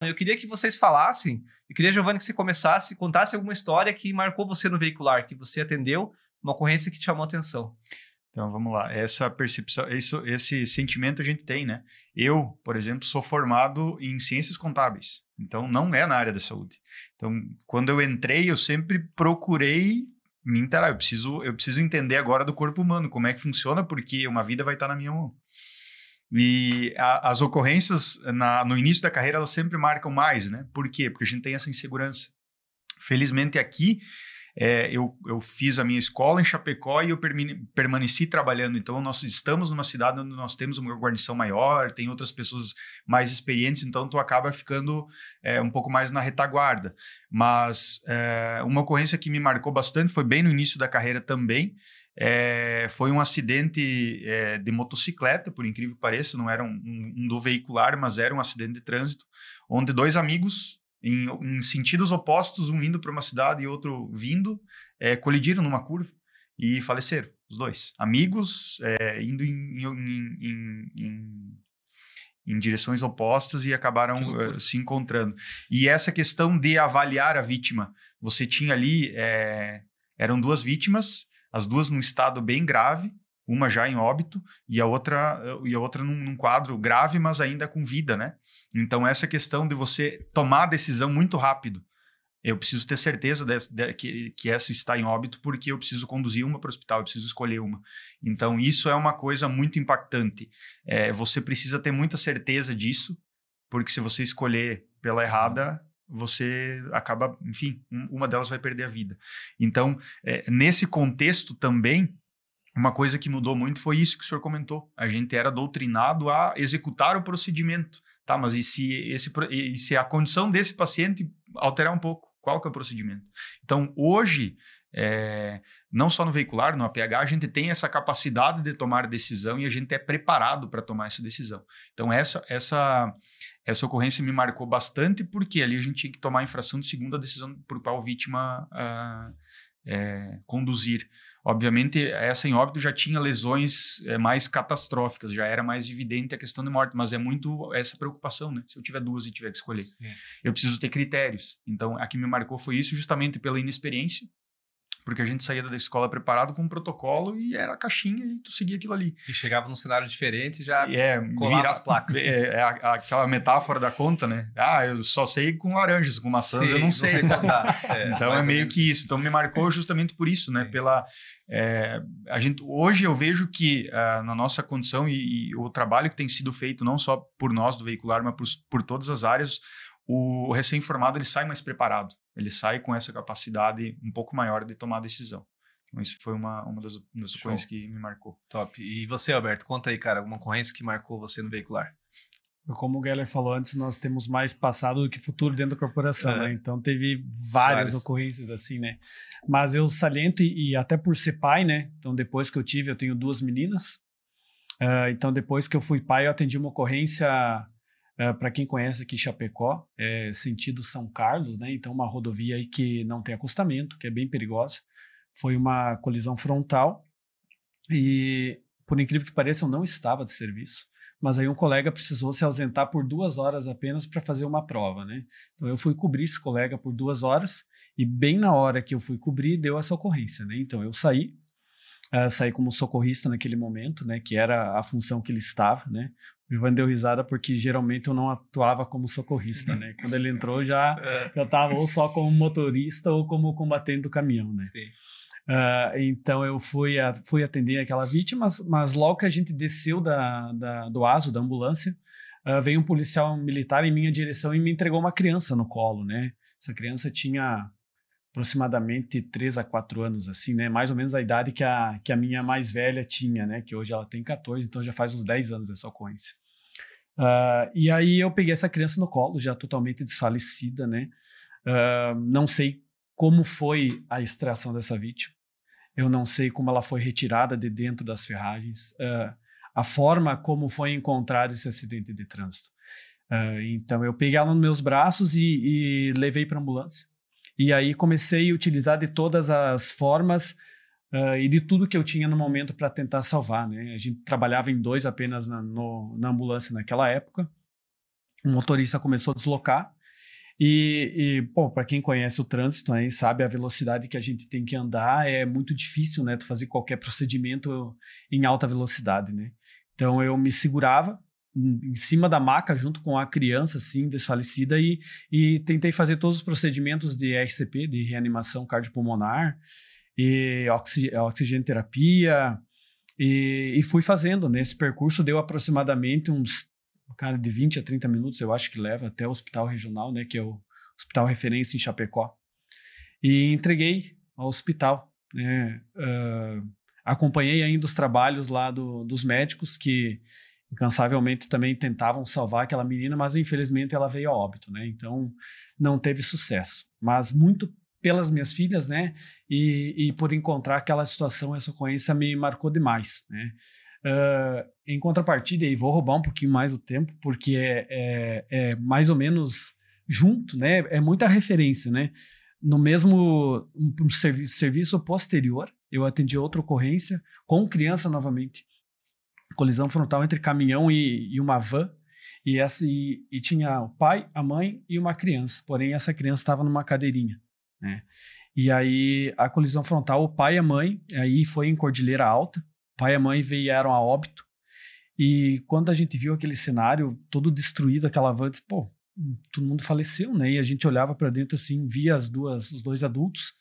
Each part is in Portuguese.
Eu queria que vocês falassem, eu queria, Giovanni, que você começasse, contasse alguma história que marcou você no veicular, que você atendeu, uma ocorrência que te chamou a atenção. Então, vamos lá. Essa percepção, esse sentimento a gente tem, né? Eu, por exemplo, sou formado em ciências contábeis. Então, não é na área da saúde. Então, quando eu entrei, eu sempre procurei me inteirar. Eu preciso entender agora do corpo humano, como é que funciona, porque uma vida vai estar na minha mão. E as ocorrências no início da carreira, elas sempre marcam mais, né? Por quê? Porque a gente tem essa insegurança. Felizmente aqui, eu fiz a minha escola em Chapecó e eu permaneci trabalhando. Então, nós estamos numa cidade onde nós temos uma guarnição maior, tem outras pessoas mais experientes, então tu acaba ficando um pouco mais na retaguarda. Mas uma ocorrência que me marcou bastante, foi bem no início da carreira também, foi um acidente de motocicleta, por incrível que pareça, não era um do veicular, mas era um acidente de trânsito, onde dois amigos, em sentidos opostos, um indo para uma cidade e outro vindo, colidiram numa curva e faleceram, os dois. Amigos indo em direções opostas e acabaram se encontrando. E essa questão de avaliar a vítima, você tinha ali, eram duas vítimas, as duas num estado bem grave, uma já em óbito e a outra num quadro grave, mas ainda com vida, né? Então, essa questão de você tomar a decisão muito rápido. Eu preciso ter certeza que essa está em óbito, porque eu preciso conduzir uma para o hospital, eu preciso escolher uma. Então, isso é uma coisa muito impactante. Você precisa ter muita certeza disso, porque se você escolher pela errada, você acaba, enfim, uma delas vai perder a vida. Então, nesse contexto também, uma coisa que mudou muito foi isso que o senhor comentou. A gente era doutrinado a executar o procedimento. Tá, mas e se a condição desse paciente alterar um pouco? Qual que é o procedimento? Então, hoje, não só no veicular, no APH, a gente tem essa capacidade de tomar decisão e a gente é preparado para tomar essa decisão. Então, essa ocorrência me marcou bastante, porque ali a gente tinha que tomar a infração de segunda decisão por qual vítima conduzir. Obviamente, essa em óbito já tinha lesões mais catastróficas, já era mais evidente a questão de morte, mas é muito essa preocupação, né? Se eu tiver duas e tiver que escolher. Sim. Eu preciso ter critérios. Então, a que me marcou foi isso, justamente pela inexperiência, porque a gente saía da escola preparado com um protocolo e era a caixinha e tu seguia aquilo ali. E chegava num cenário diferente e já colava as placas. Aquela metáfora da conta, né? Eu só sei com laranjas, com maçãs eu não sei. Contar. Então é meio que isso. Então me marcou justamente por isso, né? Hoje eu vejo que na nossa condição e o trabalho que tem sido feito não só por nós do veicular, mas por todas as áreas, o recém-formado ele sai mais preparado. Ele sai com essa capacidade um pouco maior de tomar decisão. Então, isso foi uma das coisas que me marcou. Top. E você, Alberto, conta aí, cara, alguma ocorrência que marcou você no veicular? Como o Geller falou antes, nós temos mais passado do que futuro dentro da corporação, né? Então, teve várias ocorrências assim, né? Mas eu saliento, e até por ser pai, né? Então, depois que eu tenho duas meninas. Então, depois que eu fui pai, eu atendi uma ocorrência... para quem conhece aqui Chapecó, sentido São Carlos, né? Então uma rodovia aí que não tem acostamento, que é bem perigosa. Foi uma colisão frontal e, por incrível que pareça, eu não estava de serviço, mas aí um colega precisou se ausentar por 2 horas apenas para fazer uma prova, né? Então eu fui cobrir esse colega por 2 horas e bem na hora que eu fui cobrir deu essa ocorrência, né? Então eu saí como socorrista naquele momento, né? Que era a função que ele estava, né? O Ivan deu risada porque geralmente eu não atuava como socorrista, né? Quando ele entrou já estava ou só como motorista ou como combatente do caminhão, né? Sim. Então eu fui atender aquela vítima, mas logo que a gente desceu do ASO, da ambulância, veio um policial militar em minha direção e me entregou uma criança no colo, né? Essa criança tinha aproximadamente 3 a 4 anos, assim, né? Mais ou menos a idade que a minha mais velha tinha, né? Que hoje ela tem 14, então já faz uns 10 anos essa ocorrência. E aí eu peguei essa criança no colo, já totalmente desfalecida, né? Não sei como foi a extração dessa vítima. Eu não sei como ela foi retirada de dentro das ferragens. A forma como foi encontrado esse acidente de trânsito. Então eu peguei ela nos meus braços e levei para a ambulância. E aí comecei a utilizar de todas as formas e de tudo que eu tinha no momento para tentar salvar, né? A gente trabalhava em 2 apenas na ambulância naquela época. o motorista começou a deslocar e pô, para quem conhece o trânsito, aí sabe a velocidade que a gente tem que andar, é muito difícil, né, tu fazer qualquer procedimento em alta velocidade, né? Então eu me segurava em cima da maca junto com a criança, assim, desfalecida e tentei fazer todos os procedimentos de RCP, de reanimação cardiopulmonar e oxigenoterapia e fui fazendo, né? Esse percurso deu aproximadamente uns, cara, de 20 a 30 minutos, eu acho que leva até o hospital regional, né? Que é o hospital referência em Chapecó. E entreguei ao hospital, né? Acompanhei ainda os trabalhos lá dos médicos que incansavelmente também tentavam salvar aquela menina, mas infelizmente ela veio a óbito, né? Então não teve sucesso. Mas muito pelas minhas filhas, né? E por encontrar aquela situação, essa ocorrência me marcou demais, né? Em contrapartida, e vou roubar um pouquinho mais o tempo, porque é mais ou menos junto, né? É muita referência, né? No mesmo serviço posterior, eu atendi outra ocorrência com criança novamente. Colisão frontal entre caminhão e uma van, e tinha o pai, a mãe e uma criança, porém essa criança estava numa cadeirinha, né? E aí a colisão frontal, o pai e a mãe, aí foi em Cordilheira Alta, o pai e a mãe vieram a óbito, e quando a gente viu aquele cenário todo destruído, aquela van, disse, pô, todo mundo faleceu, né? E a gente olhava para dentro assim, via os dois adultos,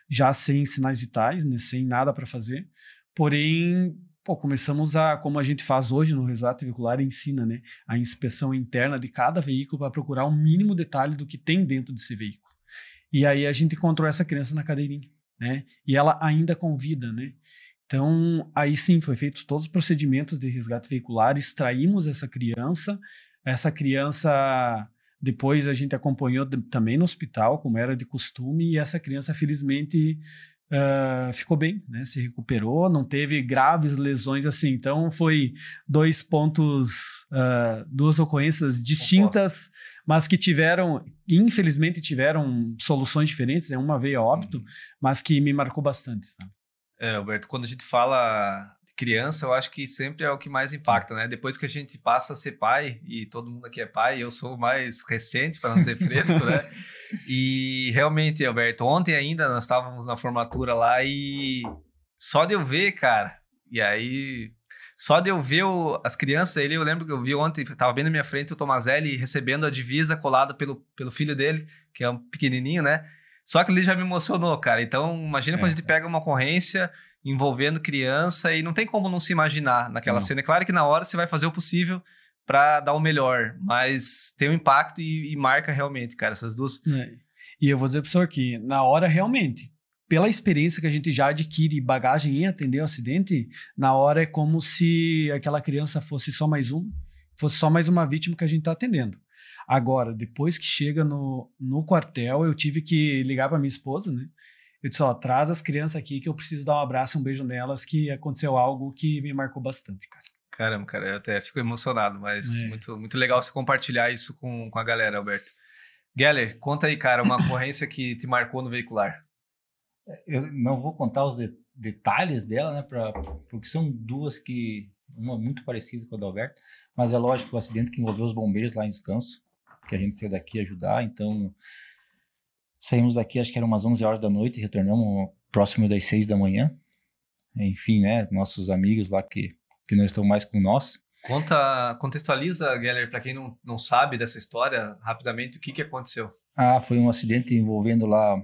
já sem sinais vitais, né? Sem nada para fazer, porém pô, começamos como a gente faz hoje no resgate veicular, ensina, né, a inspeção interna de cada veículo para procurar o mínimo detalhe do que tem dentro desse veículo. E aí a gente encontrou essa criança na cadeirinha, né, e ela ainda com vida, né. Então, aí sim, foi feitos todos os procedimentos de resgate veicular, extraímos essa criança depois a gente acompanhou também no hospital, como era de costume, e essa criança, felizmente, ficou bem, né? Se recuperou, não teve graves lesões assim. Então foi duas ocorrências distintas, mas que infelizmente tiveram soluções diferentes, né? Uma veio a óbito, mas que me marcou bastante, sabe? Alberto, quando a gente fala de criança, eu acho que sempre é o que mais impacta, né? Depois que a gente passa a ser pai, e todo mundo aqui é pai, eu sou mais recente, para não ser fresco, né? E realmente, Alberto, ontem ainda nós estávamos na formatura lá e só de eu ver, cara, e aí só de eu ver as crianças, eu lembro que eu vi ontem, estava bem na minha frente o Tomazelli recebendo a divisa colada pelo filho dele, que é um pequenininho, né? Só que ele já me emocionou, cara. Então, imagina quando a gente pega uma ocorrência envolvendo criança e não tem como não se imaginar naquela cena. É claro que na hora você vai fazer o possível para dar o melhor, mas tem um impacto e marca realmente, cara, essas duas. E eu vou dizer pro senhor que na hora realmente, pela experiência que a gente já adquire bagagem em atender o acidente, na hora é como se aquela criança fosse só mais uma vítima que a gente tá atendendo. Agora, depois que chega no quartel, eu tive que ligar para minha esposa, né? Eu disse, traz as crianças aqui que eu preciso dar um abraço, um beijo nelas, que aconteceu algo que me marcou bastante, cara. Caramba, cara, eu até fico emocionado, mas muito, muito legal você compartilhar isso com a galera, Alberto. Geller, conta aí, cara, uma ocorrência que te marcou no veicular. Eu não vou contar os detalhes dela, né, porque são duas uma muito parecida com a do Alberto, mas é lógico o acidente que envolveu os bombeiros lá em Descanso, que a gente saiu daqui ajudar, então saímos daqui, acho que eram umas 11 horas da noite e retornamos próximo das 6 da manhã. Enfim, né, nossos amigos lá que não estão mais com nós. Contextualiza, Geller, para quem não sabe dessa história, rapidamente, o que aconteceu? Foi um acidente envolvendo lá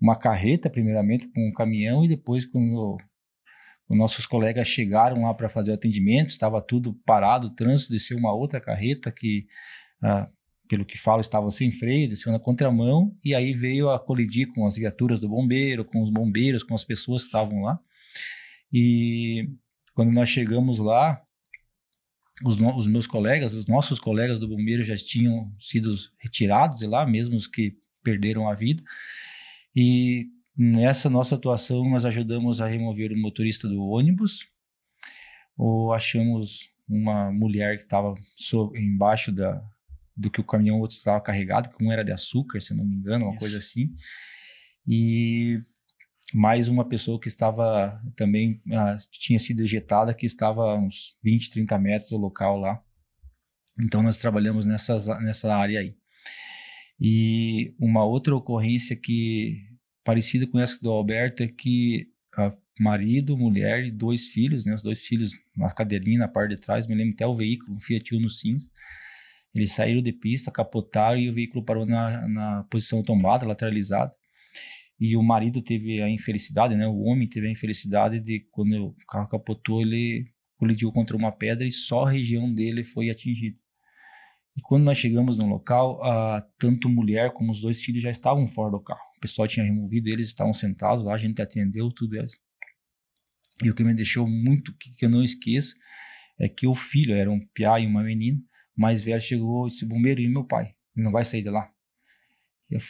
uma carreta, primeiramente, com um caminhão, e depois quando os nossos colegas chegaram lá para fazer o atendimento, estava tudo parado, o trânsito, desceu uma outra carreta que, pelo que falo, estava sem freio, desceu na contramão, e aí veio a colidir com as viaturas do bombeiro, com os bombeiros, com as pessoas que estavam lá. E quando nós chegamos lá, os nossos colegas do bombeiro já tinham sido retirados de lá, mesmo os que perderam a vida. E nessa nossa atuação, nós ajudamos a remover o motorista do ônibus, achamos uma mulher que estava embaixo do que o caminhão outro estava carregado, que um era de açúcar, se não me engano, uma coisa assim. E mais uma pessoa que estava também, tinha sido ejetada, que estava a uns 20, 30 metros do local lá. Então, nós trabalhamos nessa área aí. E uma outra ocorrência que parecida com essa do Alberto é que marido, mulher e 2 filhos, né? Os 2 filhos na cadeirinha, na parte de trás, me lembro até o veículo, um Fiat Uno cinza. Eles saíram de pista, capotaram e o veículo parou na posição tombada, lateralizada. E o marido teve a infelicidade, né? O homem teve a infelicidade de, quando o carro capotou, ele colidiu contra uma pedra e só a região dele foi atingida. E quando nós chegamos no local, tanto a mulher como os 2 filhos já estavam fora do carro. O pessoal tinha removido, eles estavam sentados lá, a gente atendeu tudo isso. E o que me deixou muito, que eu não esqueço, é que o filho, era um piá e uma menina, mais velho, chegou esse bombeiro e meu pai, ele não vai sair de lá. E eu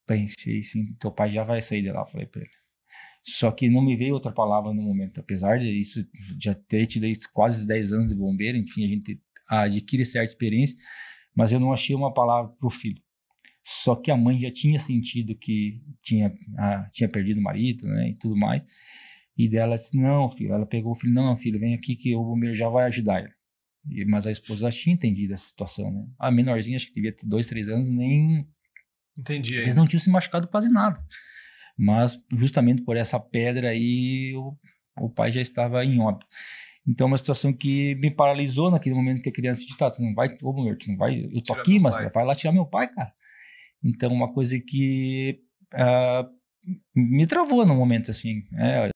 pensei assim, teu pai já vai sair de lá, falei pra ele. Só que não me veio outra palavra no momento, apesar de isso, já ter tido quase 10 anos de bombeiro, enfim, a gente adquire certa experiência, mas eu não achei uma palavra pro filho. Só que a mãe já tinha sentido que tinha perdido o marido, né, e tudo mais. E dela disse, não, filho. Ela pegou o filho, não, filho, vem aqui que o bombeiro já vai ajudar ele. Mas a esposa já tinha entendido essa situação, né? A menorzinha, acho que devia ter 2, 3 anos, nem... Entendi. Eles não tinham se machucado quase nada. Mas justamente por essa pedra aí, o pai já estava em óbito. Então, uma situação que me paralisou naquele momento que a criança disse, tá, tu não vai, ô bombeiro, tu não vai, eu tô aqui, mas vai lá tirar meu pai, cara. Então, uma coisa que me travou no momento, assim,